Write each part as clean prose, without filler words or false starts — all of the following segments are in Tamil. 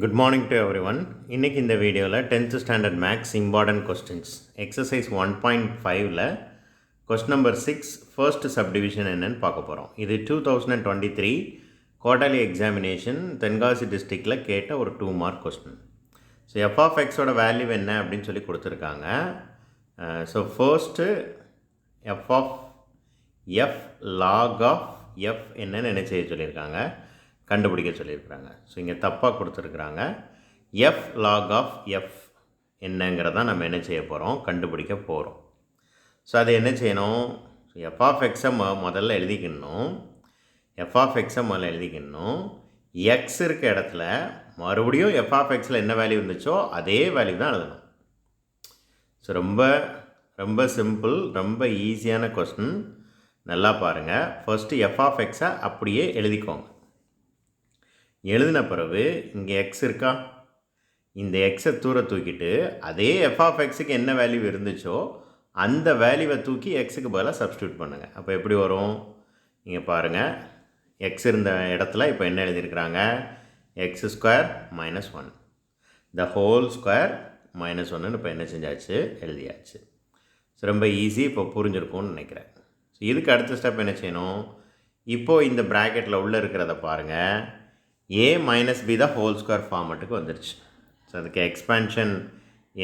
Good morning to everyone. இன்னைக்கு இந்த வீடியோவில் 10th standard maths important questions exercise 1.5ல கொஸ்டின் நம்பர் 6 ஃபர்ஸ்ட் சப்டிவிஷன் என்னன்னு பார்க்க போகிறோம். இது 2023 குவார்டர்லி எக்ஸாமினேஷன் தென்காசி டிஸ்ட்ரிக்டில் கேட்ட ஒரு 2 mark question. So F of எக்ஸோட வேல்யூ என்ன அப்படின்னு சொல்லி கொடுத்துருக்காங்க. So first F of F log of F என்னன்னு என்ன செய்ய சொல்லியிருக்காங்க, கண்டுபிடிக்க சொல்லியிருக்கிறாங்க. ஸோ இங்கே தப்பாக கொடுத்துருக்குறாங்க. எஃப் லாக் ஆஃப் எஃப் என்னங்கிறதான் நம்ம என்ன செய்ய போகிறோம், கண்டுபிடிக்க போகிறோம். ஸோ அது என்ன செய்யணும், எஃப் ஆஃப் எக்ஸை முதல்ல எழுதிக்கணும். எஃப் ஆஃப் எக்ஸை முதல்ல எழுதிக்கணும். எக்ஸ் இருக்க இடத்துல மறுபடியும் எஃப் ஆஃப் எக்ஸில் என்ன வேல்யூ இருந்துச்சோ அதே வேல்யூ தான் எழுதணும். ஸோ ரொம்ப ரொம்ப சிம்பிள், ரொம்ப ஈஸியான கொஸ்டின். நல்லா பாருங்கள். ஃபர்ஸ்ட்டு எஃப் ஆஃப் எக்ஸை அப்படியே எழுதிக்கோங்க. எழுதின பிறகு இங்கே எக்ஸ் இருக்கா, இந்த எக்ஸை தூர தூக்கிட்டு அதே எஃப் ஆஃப் எக்ஸுக்கு என்ன வேல்யூ இருந்துச்சோ அந்த வேல்யூவை தூக்கி எக்ஸுக்கு பதிலாக சப்ஸ்டியூட் பண்ணுங்கள். அப்போ எப்படி வரும், இங்கே பாருங்கள். எக்ஸ் இருந்த இடத்துல இப்போ என்ன எழுதியிருக்கிறாங்க, x square minus 1 the whole square minus 1ன்னு இப்போ என்ன செஞ்சாச்சு, எழுதியாச்சு. ஸோ ரொம்ப ஈஸி, இப்போ புரிஞ்சிருக்கும்னு நினைக்கிறேன். ஸோ இதுக்கு அடுத்த ஸ்டெப் என்ன செய்யணும், இப்போது இந்த ப்ராக்கெட்டில் உள்ளே இருக்கிறத பாருங்கள். a minus b the whole square ஃபார்மெட்டுக்கு வந்துடுச்சு. ஸோ அதுக்கு எக்ஸ்பேன்ஷன்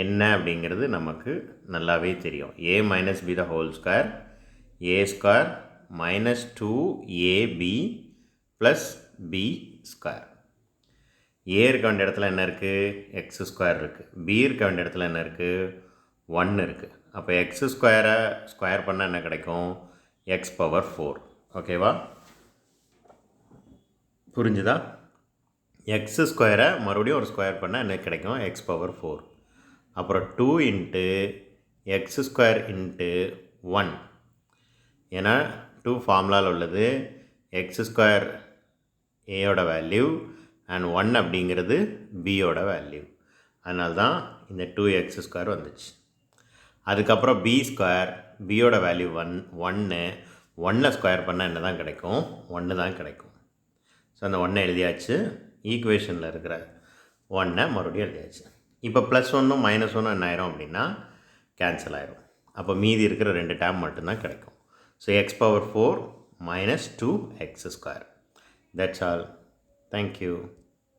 என்ன அப்படிங்கிறது நமக்கு நல்லாவே தெரியும். a minus b the whole square a square minus 2ab plus b square. A இருக்க வேண்டிய இடத்துல என்ன இருக்குது, எக்ஸ் ஸ்கொயர் இருக்குது. பி இருக்க வேண்டிய இடத்துல என்ன இருக்குது, 1 இருக்குது. அப்போ எக்ஸ் ஸ்கொயரை ஸ்கொயர் பண்ணால் என்ன கிடைக்கும், எக்ஸ் பவர் 4. ஓகேவா, புரிஞ்சுதா? எக்ஸ் ஸ்கொயரை மறுபடியும் ஒரு ஸ்கொயர் பண்ணால் என்ன கிடைக்கும், எக்ஸ் பவர் 4. அப்புறம் 2 இன்ட்டு எக்ஸ் ஸ்கொயர் இன்ட்டு 1. ஏன்னா 2 ஃபார்முலாவில் உள்ளது. எக்ஸ் ஸ்கொயர் ஏயோட வேல்யூ அண்ட் 1 அப்படிங்கிறது பியோட வேல்யூ. அதனால தான் இந்த 2x ஸ்கொயர் வந்துச்சு. அதுக்கப்புறம் பி ஸ்கொயர், பியோட வேல்யூ 1 1 ஸ்கொயர் பண்ணால் என்ன தான் கிடைக்கும், 1 தான் கிடைக்கும். ஸோ அந்த 1 எழுதியாச்சு. ஈக்குவேஷனில் இருக்கிற 1 மறுபடியும் எழுதியாச்சு. இப்போ ப்ளஸ் 1 மைனஸ் 1 என்ன ஆயிரும் அப்படின்னா கேன்சல் ஆயிரும். அப்போ மீதி இருக்கிற 2 டேம் மட்டும்தான் கிடைக்கும். So X power 4 minus 2x square. That's all. Thank you.